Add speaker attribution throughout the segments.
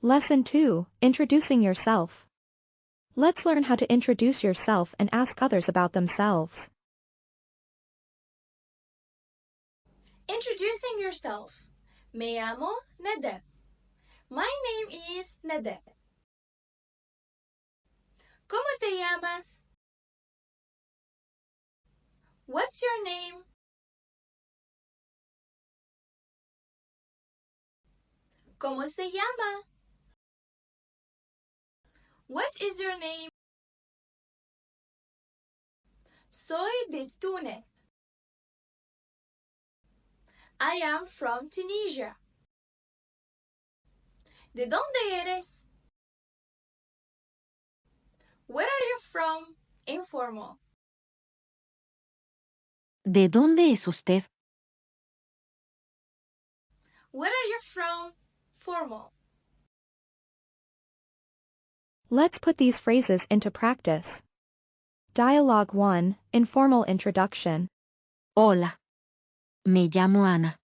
Speaker 1: Lesson 2, Introducing Yourself. Let's learn how to introduce yourself and ask others about themselves.
Speaker 2: Introducing yourself. Me llamo Nadeb. My name is Nadeb. ¿Cómo te llamas? What's your name? ¿Cómo se llama? What is your name? Soy de Túnez. I am from Tunisia. ¿De dónde eres? Where are you from? Informal.
Speaker 3: ¿De dónde es usted?
Speaker 2: Where are you from? Formal.
Speaker 1: Let's put these phrases into practice. Dialogue 1, Informal Introduction.
Speaker 3: Hola. Me llamo Ana.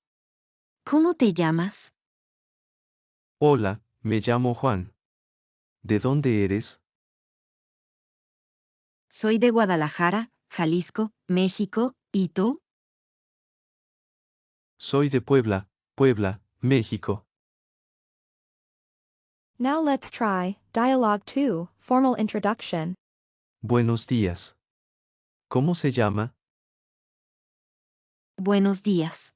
Speaker 3: ¿Cómo te llamas?
Speaker 4: Hola, me llamo Juan. ¿De dónde eres?
Speaker 3: Soy de Guadalajara, Jalisco, México, ¿y tú?
Speaker 4: Soy de Puebla, Puebla, México.
Speaker 1: Now let's try Dialogue 2, Formal Introduction.
Speaker 4: Buenos días. ¿Cómo se llama?
Speaker 3: Buenos días.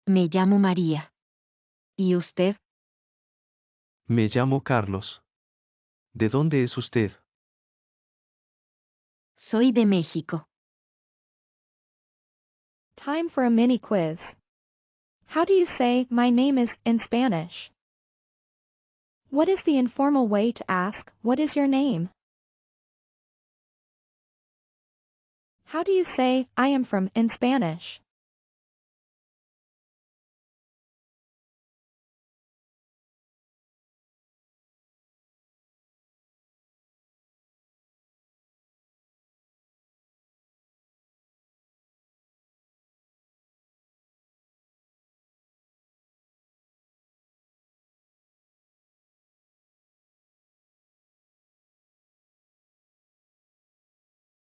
Speaker 3: Me llamo María. ¿Y usted?
Speaker 4: Me llamo Carlos. ¿De dónde es usted?
Speaker 3: Soy de México.
Speaker 1: Time for a mini quiz. How do you say my name is in Spanish? What is the informal way to ask, what is your name? How do you say, I am from in Spanish?